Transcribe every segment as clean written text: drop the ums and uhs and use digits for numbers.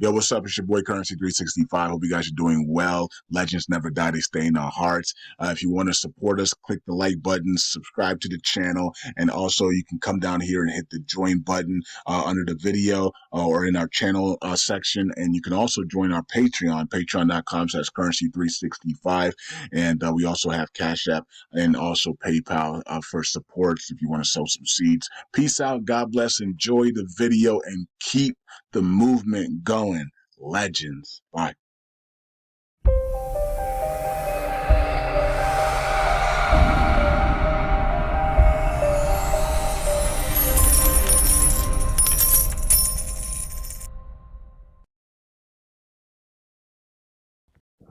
Yo, what's up? It's your boy Currency 365. Hope you guys are doing well. Legends never die, they stay in our hearts. If you want to support us, click the like button, subscribe to the channel, and also you can come down here and hit the join button under the video or in our channel section. And you can also join our Patreon, patreon.com/currency365. And we also have Cash App and also PayPal for supports if you want to sow some seeds. Peace out. God bless. Enjoy the video and keep the movement going. Legends. Bye.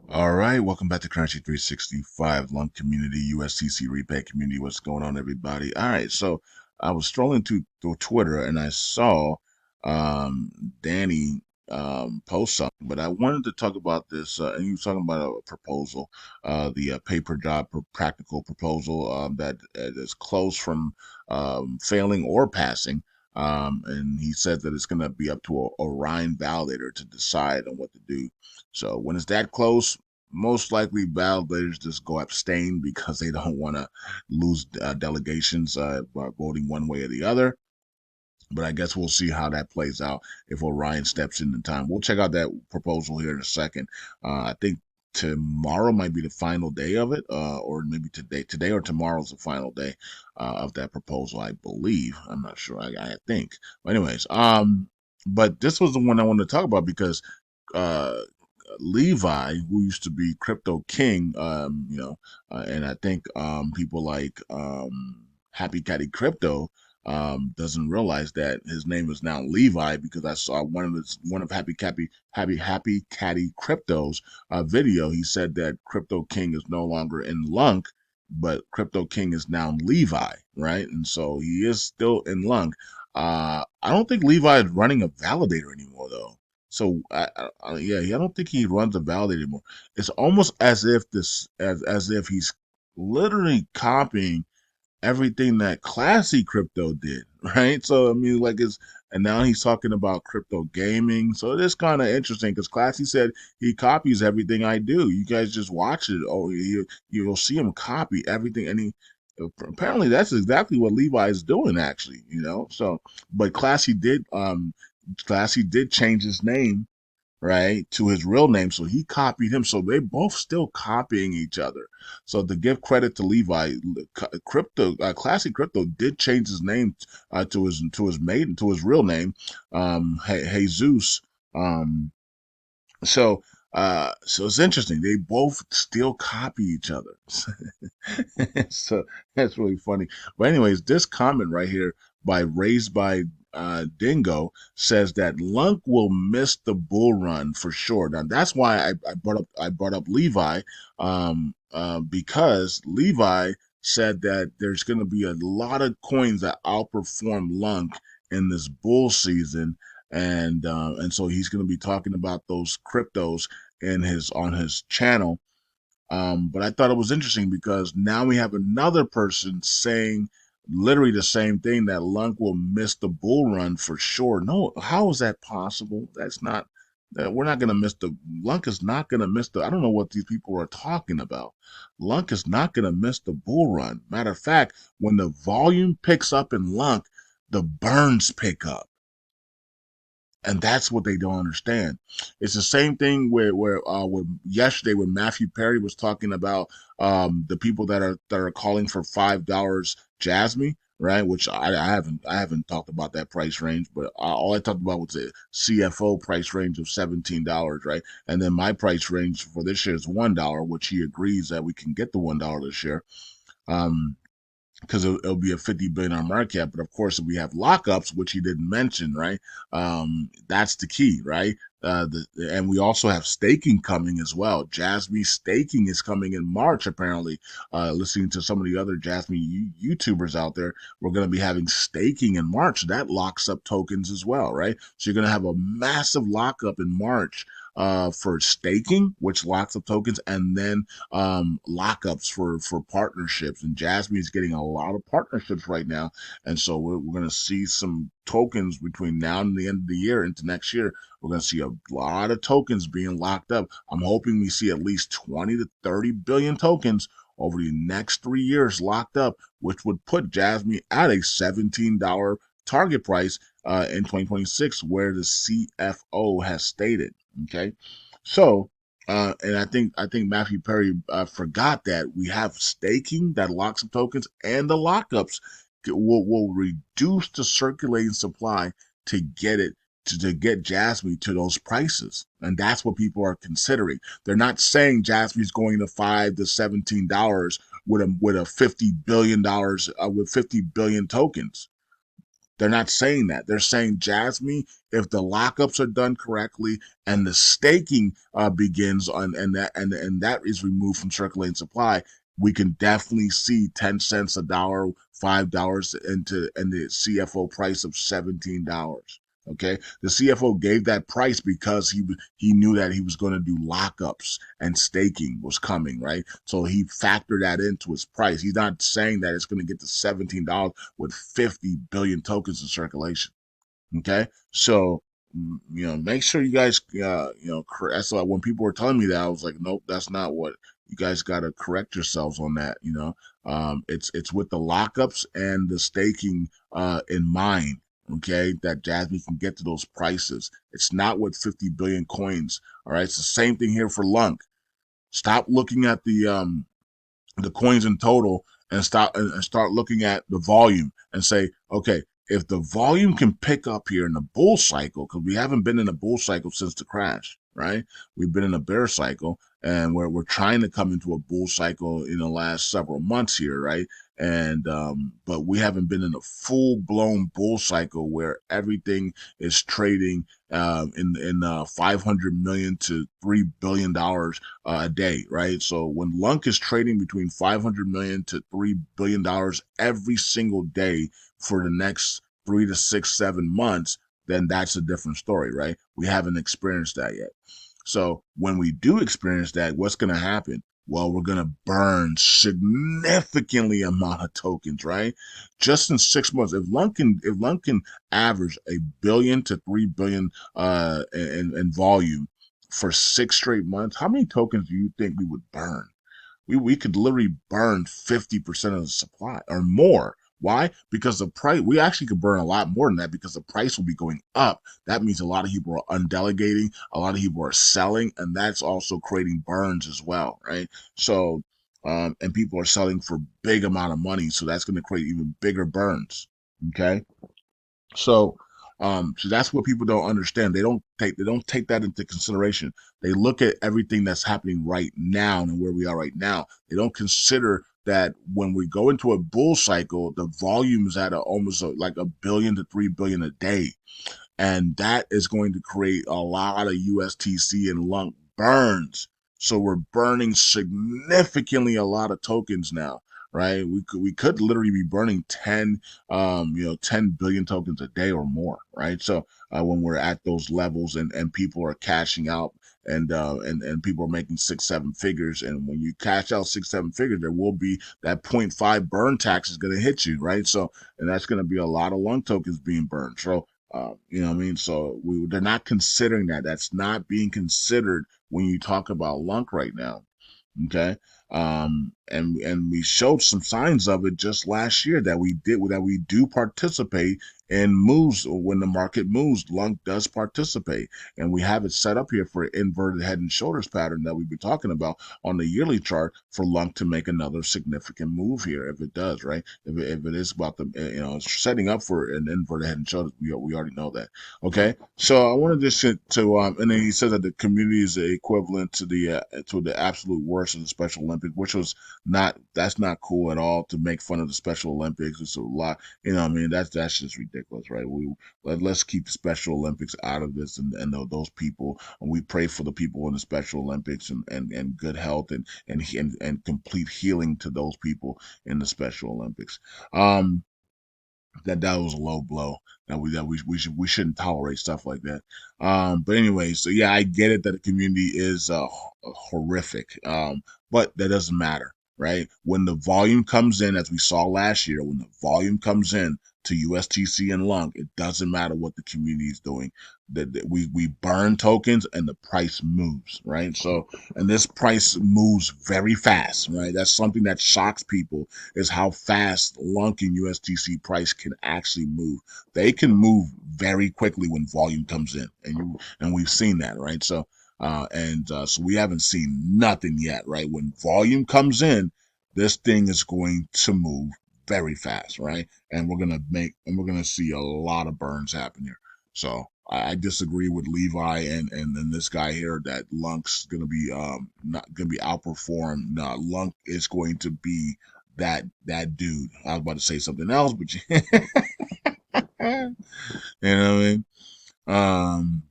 All right, welcome back to Currency 365, LUNC community, USTC repay community. What's going on, everybody? All right, so I was strolling through Twitter and I saw Danny post something, but I wanted to talk about this. And he was talking about a proposal, the pay per job practical proposal that is close from failing or passing. And he said that it's going to be up to a Orion validator to decide on what to do. So when it's that close, most likely validators just go abstain because they don't want to lose delegations by voting one way or the other. But I guess we'll see how that plays out if Orion steps in time. We'll check out that proposal here in a second. I think tomorrow might be the final day of it, or maybe today or tomorrow is the final day of that proposal. I believe. I'm not sure. I think. But anyways, but this was the one I wanted to talk about because uh, Levi, who used to be Crypto King, and I think people like Happy Caddy Crypto doesn't realize that his name is now Levi because I saw one of Happy Caddy Crypto's video. He said that Crypto King is no longer in LUNC, but Crypto King is now Levi, right? And so he is still in LUNC. I don't think Levi is running a validator anymore, though. So I don't think he runs a validator anymore. It's almost as if as if he's literally copying everything that Classy Crypto did, right? So I mean, and now he's talking about crypto gaming. So it is kind of interesting because Classy said he copies everything I do. You guys just watch it. Oh, you'll see him copy everything, and he apparently that's exactly what Levi is doing, actually. So but Classy did change his name, right, to his real name. So he copied him. So they both still copying each other. So to give credit to Levi, Classic Crypto did change his name to his real name, Jesus. Um, so it's interesting. They both still copy each other. So that's really funny. But anyways, this comment right here by Raised by Dingo says that Lunk will miss the bull run for sure. Now that's why I brought up Levi, because Levi said that there's going to be a lot of coins that outperform Lunk in this bull season, and so he's going to be talking about those cryptos on his channel. But I thought it was interesting because now we have another person saying literally the same thing, that Lunk will miss the bull run for sure. No, how is that possible? That's not that we're not going to miss the Lunk is not going to miss the. I don't know what these people are talking about. Lunk is not going to miss the bull run. Matter of fact, when the volume picks up in Lunk, the burns pick up. And that's what they don't understand. It's the same thing where yesterday when Matthew Perry was talking about the people that are calling for $5 Jasmine, right? Which I haven't talked about that price range, but all I talked about was the CFO price range of $17, right? And then my price range for this year is $1, which he agrees that we can get the $1 this year. Because it'll be a 50 billion market cap. But of course, if we have lockups, which he didn't mention, right? That's the key, right? And we also have staking coming as well. Jasmine staking is coming in March, apparently. Listening to some of the other Jasmine YouTubers out there, we're going to be having staking in March. That locks up tokens as well, right? So you're going to have a massive lockup in March for staking, which locks up tokens, and then lockups for partnerships. And Jasmine is getting a lot of partnerships right now, and so we're going to see some tokens between now and the end of the year into next year. We're going to see a lot of tokens being locked up. I'm hoping we see at least 20 to 30 billion tokens over the next 3 years locked up, which would put Jasmine at a $17 target price in 2026, where the CFO has stated. Okay, so and I think Matthew Perry forgot that we have staking that locks up tokens, and the lockups will reduce the circulating supply to get it to get Jasmine to those prices, and that's what people are considering. They're not saying Jasmine's going to $5 to $17 with a $50 billion with 50 billion tokens. They're not saying that. They're saying, Jasmine, if the lockups are done correctly and the staking begins on and that is removed from circulating supply, we can definitely see 10 cents a dollar, $5 into and the CFO price of $17. Okay, the CFO gave that price because he knew that he was going to do lockups and staking was coming, right? So he factored that into his price. He's not saying that it's going to get to $17 with 50 billion tokens in circulation. Okay, so make sure you guys, that's why when people were telling me that, I was like, nope, that's not what you guys got to correct yourselves on that. It's with the lockups and the staking in mind. Okay, that Jasmine can get to those prices. It's not with 50 billion coins. All right, it's the same thing here for LUNC. Stop looking at the coins in total and start looking at the volume and say, okay, if the volume can pick up here in the bull cycle, because we haven't been in a bull cycle since the crash, right? We've been in a bear cycle, and we're trying to come into a bull cycle in the last several months here, right? And but we haven't been in a full blown bull cycle where everything is trading in 500 million to $3 billion a day, right? So when LUNC is trading between 500 million to $3 billion every single day for the next 3 to 6, 7 months, then that's a different story, right? We haven't experienced that yet. So when we do experience that, what's going to happen? Well, we're going to burn significantly amount of tokens, right? Just in 6 months, if LUNC can average a billion to 3 billion in volume for 6 straight months, how many tokens do you think we would burn? We could literally burn 50% of the supply or more. Why? Because the price, we actually could burn a lot more than that because the price will be going up. That means a lot of people are undelegating, a lot of people are selling, and that's also creating burns as well, right? So, and people are selling for big amount of money, so that's going to create even bigger burns. Okay. So, so that's what people don't understand. They don't take that into consideration. They look at everything that's happening right now and where we are right now. They don't consider that when we go into a bull cycle, the volume is at almost like a billion to 3 billion a day, and that is going to create a lot of USTC and LUNC burns. So we're burning significantly a lot of tokens now, right? We could literally be burning 10 billion tokens a day or more, right? So when we're at those levels and people are cashing out and people are making 6 7 figures, and when you cash out 6 7 figures, there will be that point 0.5 burn tax is going to hit you, right? So and that's going to be a lot of LUNC tokens being burned. So you know what I mean? So they're not considering that. That's not being considered when you talk about LUNC right now. Okay. And we showed some signs of it just last year that we do participate in moves when the market moves. LUNC does participate, and we have it set up here for an inverted head and shoulders pattern that we've been talking about on the yearly chart for LUNC to make another significant move here if it does, right? If it is about the it's setting up for an inverted head and shoulders, we already know that. Okay, so I wanted this to and then he says that the community is equivalent to the absolute worst of the Special Olympics, which was that's not cool at all to make fun of the Special Olympics. It's a lot, I mean, that's just ridiculous, right? Let's keep the Special Olympics out of this and those people, and we pray for the people in the Special Olympics and good health and complete healing to those people in the Special Olympics. Um, That was a low blow. We shouldn't tolerate stuff like that. But anyway, so yeah, I get it that the community is horrific. But that doesn't matter, right? When the volume comes in, as we saw last year, when the volume comes in to USTC and LUNC, it doesn't matter what the community is doing. That we burn tokens and the price moves, right? So, and this price moves very fast, right? That's something that shocks people, is how fast LUNC and USTC price can actually move. They can move very quickly when volume comes in, and we've seen that, right? So so we haven't seen nothing yet, right? When volume comes in, this thing is going to move very fast, right? And we're gonna see a lot of burns happen here. So I disagree with Levi and then this guy here that LUNC's gonna be not gonna be outperformed. No, LUNC is going to be that dude. I was about to say something else, but you know what I mean.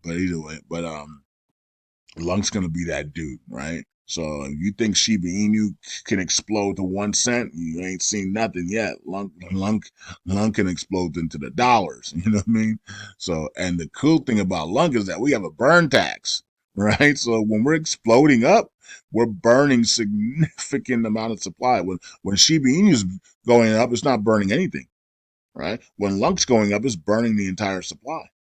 But either way, LUNC's gonna be that dude, right? So if you think Shiba Inu can explode to 1 cent, you ain't seen nothing yet. LUNC can explode into the dollars. You know what I mean? So, and the cool thing about LUNC is that we have a burn tax, right? So when we're exploding up, we're burning significant amount of supply. When Shiba Inu is going up, it's not burning anything, right? When LUNC's going up, it's burning the entire supply,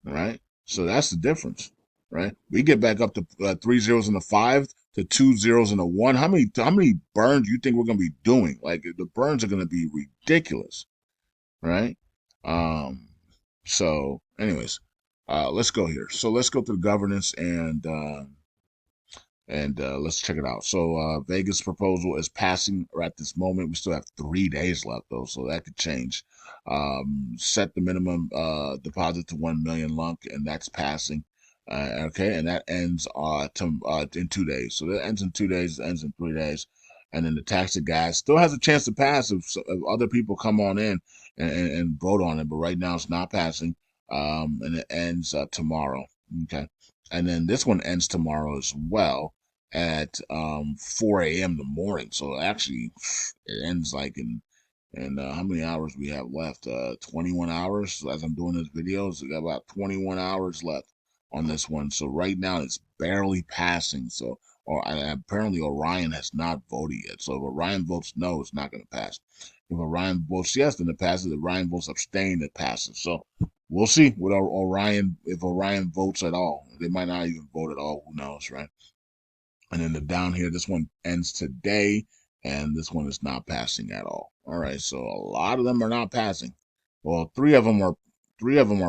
right? So that's the difference, right? We get back up to 3 zeros and a 5 to 2 zeros and a 1. How many burns do you think we're gonna be doing? Like the burns are gonna be ridiculous, right? Um. So, anyways, let's go here. So let's go to the governance and let's check it out. So Vegas proposal is passing at this moment. We still have 3 days left though, so that could change. Set the minimum deposit to 1 million LUNC, and that's passing. Okay, and that ends in 2 days. So that ends in 2 days, ends in 3 days, and then the tax to gas still has a chance to pass if other people come on in and vote on it. But right now it's not passing, and it ends tomorrow. Okay, and then this one ends tomorrow as well at 4 a.m. in the morning. So actually, it ends like in and how many hours we have left? 21 hours. So as I'm doing this video, so we got about 21 hours left on this one. So right now it's barely passing. So or apparently Orion has not voted yet. So if Orion votes no, it's not going to pass. If Orion votes yes, then it passes. If Orion votes abstain, it passes. So we'll see with Orion if Orion votes at all. They might not even vote at all. Who knows, right? And then the down here, this one ends today, and this one is not passing at all. All right, so a lot of them are not passing. Well, three of them are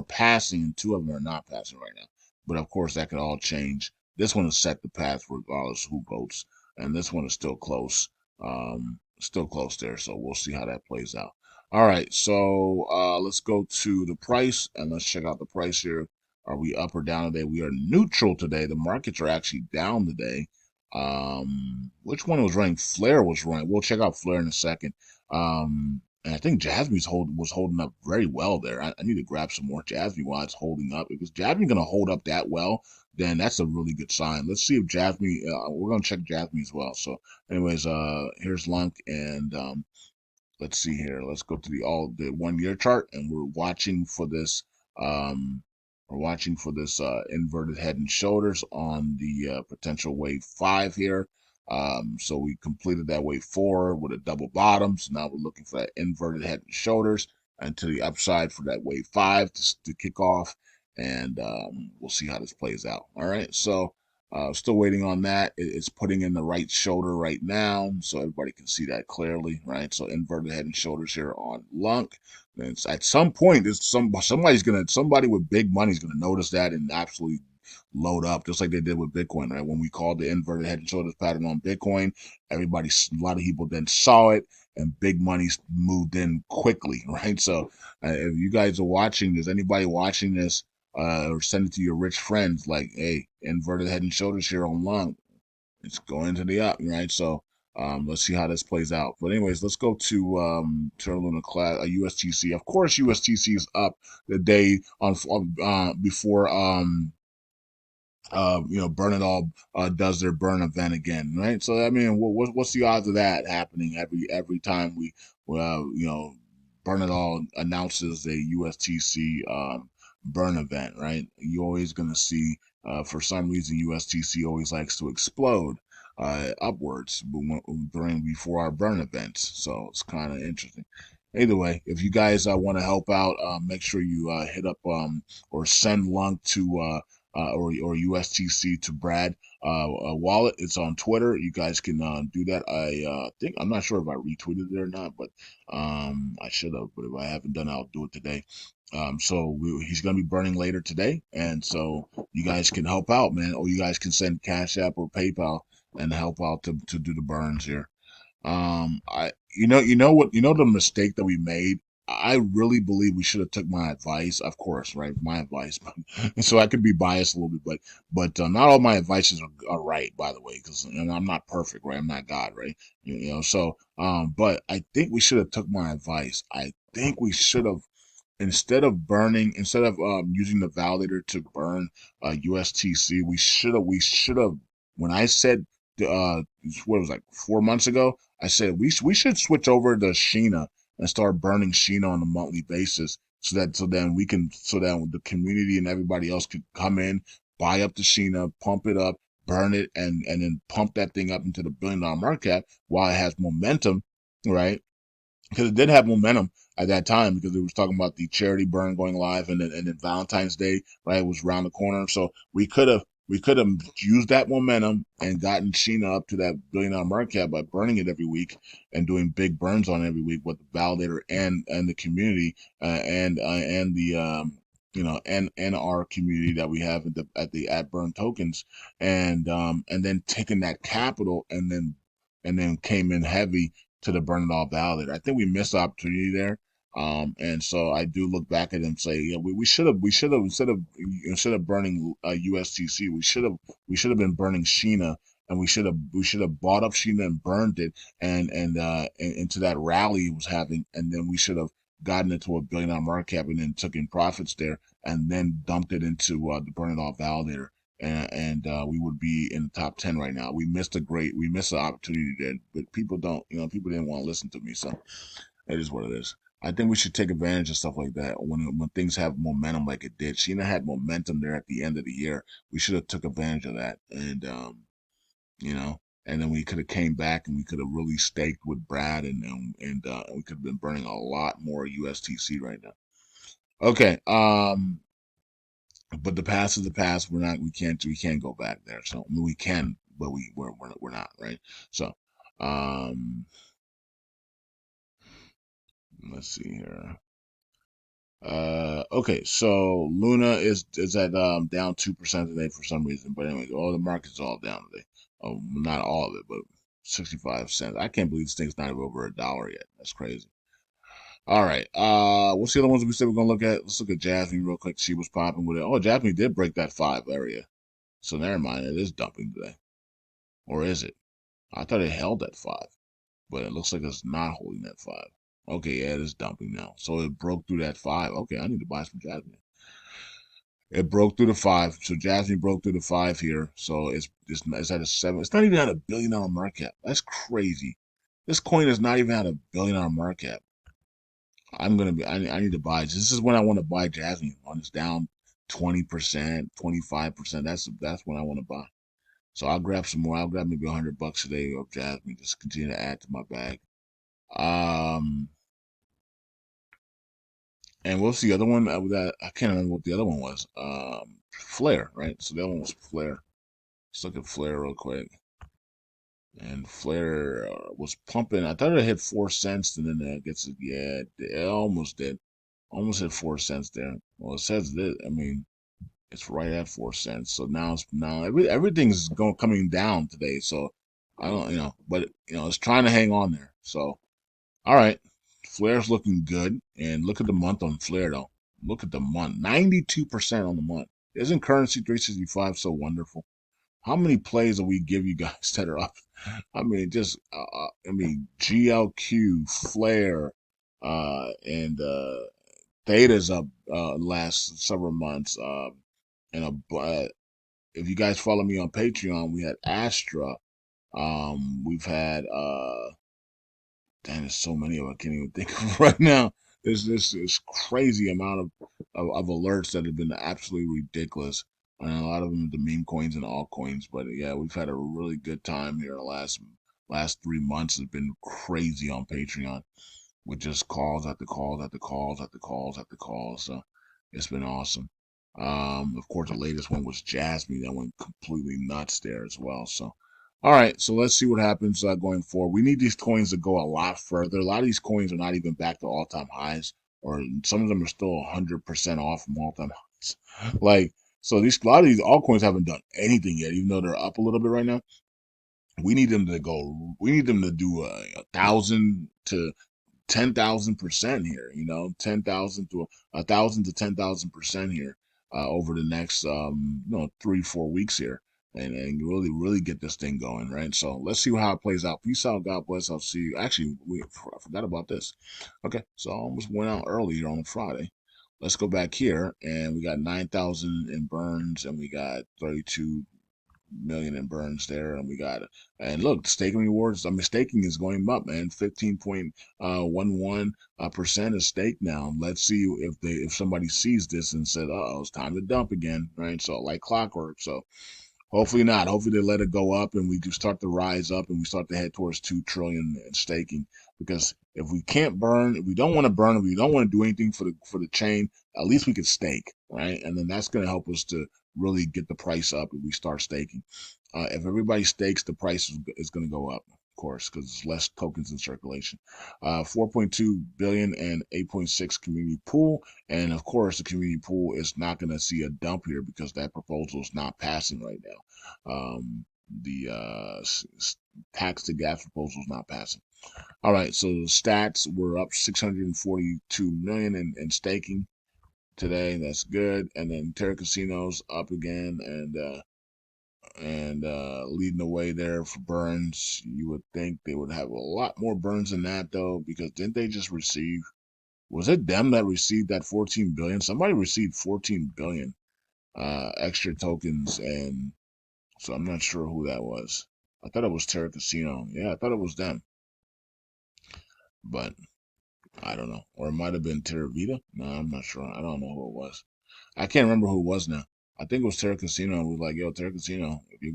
passing, and 2 of them are not passing right now. But of course, that could all change. This one is set to pass regardless who votes, and this one is still close there. So we'll see how that plays out. All right, so let's go to the price and let's check out the price here. Are we up or down today? We are neutral today. The markets are actually down today. Which one was running? Flare was running. We'll check out Flare in a second. And I think was holding up very well there. I need to grab some more Jasmine while it's holding up. If it's Jasmine gonna hold up that well, then that's a really good sign. Let's see if Jasmine. We're gonna check Jasmine as well. So, anyways, here's LUNC and let's see here. Let's go to the 1 year chart, and Um, we're watching for this inverted head and shoulders on the potential wave 5 here. So we completed that wave 4 with a double bottom. So now we're looking for that inverted head and shoulders and to the upside for that wave 5 to kick off. And we'll see how this plays out. All right. So still waiting on that. It's putting in the right shoulder right now, so everybody can see that clearly, right? So inverted head and shoulders here on LUNC. And at some point, somebody with big money is gonna notice that and absolutely load up, just like they did with Bitcoin, right? When we called the inverted head and shoulders pattern on Bitcoin, a lot of people then saw it, and big money moved in quickly, right? So if you guys are watching, is anybody watching this? Or send it to your rich friends like, hey, inverted head and shoulders here on LUNC. It's going to the up, right? So let's see how this plays out. But anyways, let's go to our Luna class, USTC. Of course, USTC is up the day on before Burn It All does their burn event again, right? So I mean, what's the odds of that happening every time we, well, Burn It All announces a USTC burn event, right? You're always going to see, for some reason, USTC always likes to explode upwards during before our burn events. So it's kind of interesting. Either way, if you guys want to help out, make sure you hit up or send LUNC to or USTC to Brad wallet. It's on Twitter. You guys can do that. I think I'm not sure if I retweeted it or not, but I should have. But if I haven't done it, I'll do it today. He's gonna be burning later today, and so you guys can help out, man, or you guys can send Cash App or PayPal and help out to do the burns here. I the mistake that we made. I really believe we should have took my advice, of course, right? My advice, but, so I could be biased a little bit, but not all my advices are right, by the way, because I'm not perfect, right? I'm not God, right? So but I think we should have took my advice. I think we should have instead of using the validator to burn USTC, we should have when I said what was it, like 4 months ago, I said we should switch over to Sheena and start burning Sheena on a monthly basis so that the community and everybody else could come in, buy up the Sheena, pump it up, burn it, and then pump that thing up into the $1 billion market cap while it has momentum, right? Because it did have momentum at that time because it was talking about the charity burn going live and then Valentine's Day, right, was around the corner. So we could have used that momentum and gotten Sheena up to that $1 billion market cap by burning it every week and doing big burns on it every week with the validator and the community and the and our community that we have at burn tokens and then taking that capital and then came in heavy to the burn it all validator. I think we missed the opportunity there. And so I do look back at it and say, yeah, we should have instead of burning USTC, we should have been burning Sheena, and we should have bought up Sheena and burned it and into that rally it was having, and then we should have gotten it to $1 billion market cap and then took in profits there and then dumped it into the burn it all validator. And we would be in the top 10 right now. We missed the opportunity there, but people don't, people didn't want to listen to me. So it is what it is. I think we should take advantage of stuff like that when things have momentum like it did. Sheena had momentum there at the end of the year. We should have took advantage of that, you know, and then we could have came back and we could have really staked with Brad and we could have been burning a lot more USTC right now. Okay, but the past is the past. We can't go back there. So I mean, we can, but we're not, right? So, um, let's see here. Okay, so Luna is at down 2% today for some reason, but anyway, all the market's all down today. Oh, not all of it, but 65 cents. I can't believe this thing's not even over $1 yet. That's crazy. All right. What's the other ones we said we're gonna look at? Let's look at Jasmine real quick. See what's popping with it. Oh, Jasmine did break that 5 area. So never mind. It is dumping today, or is it? I thought it held at 5, but it looks like it's not holding that 5. Okay, yeah, it is dumping now. So it broke through that 5. Okay, I need to buy some Jasmine. It broke through the 5. So Jasmine broke through the 5 here. So it's at a 7. It's not even at $1 billion market cap. That's crazy. This coin is not even at $1 billion market cap. I need to buy. This is when I want to buy Jasmine when it's down 20%, 25%. That's when I want to buy. So I'll grab some more. I'll grab maybe $100 a day of Jasmine. Just continue to add to my bag. Um, and what's the other one? That I can't remember what the other one was. Flare, right? So the other one was Flare. Let's look at Flare real quick. And Flare was pumping. I thought it hit 4 cents, and then it gets yeah, it almost did. Almost hit 4 cents there. Well, it says that. I mean, it's right at 4 cents. So now everything's coming down today. So I don't, but it's trying to hang on there. So all right, Flare's looking good, and look at the month on Flare though. Look at the month, 92% on the month. Isn't currency 365 so wonderful? How many plays do we give you guys that are up? I mean, GLQ, Flare, and Theta's up last several months. If you guys follow me on Patreon, we had Astra. We've had damn, there's so many of them I can't even think of right now. There's this crazy amount of alerts that have been absolutely ridiculous. And a lot of them are the meme coins and altcoins. But yeah, we've had a really good time here. The last 3 months has been crazy on Patreon with just calls after calls after calls after calls after calls. So it's been awesome. Of course, the latest one was Jasmine that went completely nuts there as well. So, all right, so let's see what happens going forward. We need these coins to go a lot further. A lot of these coins are not even back to all-time highs, or some of them are still 100% off from all-time highs. Like, so these a lot of these altcoins haven't done anything yet, even though they're up a little bit right now. We need them to go. We need them to do 1,000 to 10,000% here, 10,000 to 1,000 to 10,000% here over the next 3-4 weeks here, and really get this thing going, right? So let's see how it plays out. Peace out, God bless. I'll see you. Actually, I forgot about this. Okay, so I almost went out early here on a Friday. Let's go back here, and we got 9,000 in burns, and we got 32 million in burns there, and we got and look, staking rewards. I mean, staking is going up, man. 15.11% is staked now. Let's see if somebody sees this and said, "Oh, it's time to dump again," right? So like clockwork. So hopefully not. Hopefully they let it go up and we do start to rise up and we start to head towards 2 trillion in staking. Because if we can't burn, if we don't want to burn, if we don't want to do anything for the chain, at least we can stake, right? And then that's going to help us to really get the price up if we start staking. If everybody stakes, the price is going to go up, of course, because there's less tokens in circulation. 4.2 billion and 8.6 community pool. And of course, the community pool is not going to see a dump here because that proposal is not passing right now. The tax to gas proposal is not passing. All right, so the stats were up 642 million in staking today. That's good. And then Terra Casino's up again and leading the way there for burns. You would think they would have a lot more burns than that though, because didn't they just receive? Was it them that received that 14 billion? Somebody received 14 billion extra tokens, and so I'm not sure who that was. I thought it was Terra Casino. Yeah, I thought it was them, but I don't know. Or it might have been Terra Vita. No, I'm not sure. I don't know who it was. I can't remember who it was now. I think it was Terra Casino. It was like, yo, Terra Casino, if you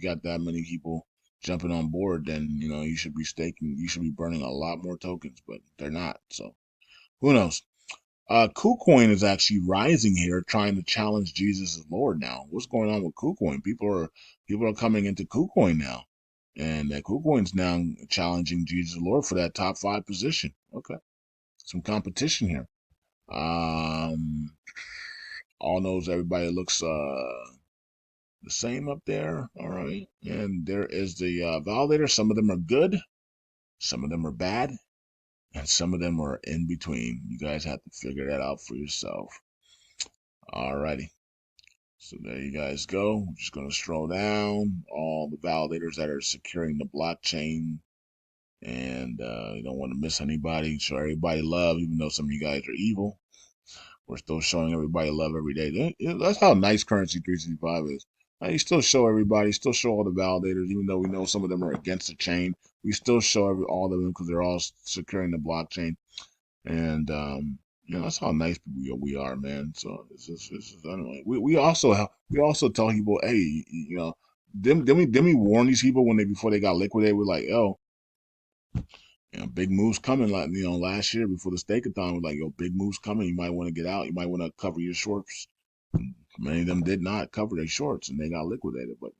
got that many people jumping on board, then you should be staking. You should be burning a lot more tokens, but they're not. So who knows? KuCoin is actually rising here, trying to challenge Jesus as Lord now. What's going on with KuCoin? People are coming into KuCoin now, and that KuCoin's now challenging Jesus as Lord for that top 5 position. Okay, some competition here. All knows everybody looks the same up there. All right, and there is the validator. Some of them are good, some of them are bad, and some of them are in between. You guys have to figure that out for yourself. Alrighty. So there you guys go. We're just going to scroll down all the validators that are securing the blockchain. And you don't want to miss anybody. Show everybody love, even though some of you guys are evil. We're still showing everybody love every day. That's how nice Currency 365 is. You still show everybody, still show all the validators, even though we know some of them are against the chain. We still show all of them because they're all securing the blockchain. And that's how nice we are, man. So this is anyway. We also tell people, hey, then we warn these people when they before they got liquidated. We're like, oh, big moves coming. Like last year before the stakeathon, we're like, yo, big moves coming. You might want to get out. You might want to cover your shorts. Many of them did not cover their shorts and they got liquidated. But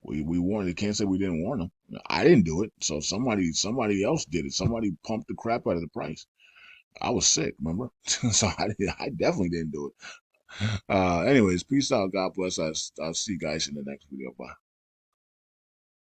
we warned. You can't say we didn't warn them. I didn't do it. So somebody else did it. Somebody pumped the crap out of the price. I was sick, remember? So I definitely didn't do it. Anyways, peace out. God bless us. I'll see you guys in the next video. Bye.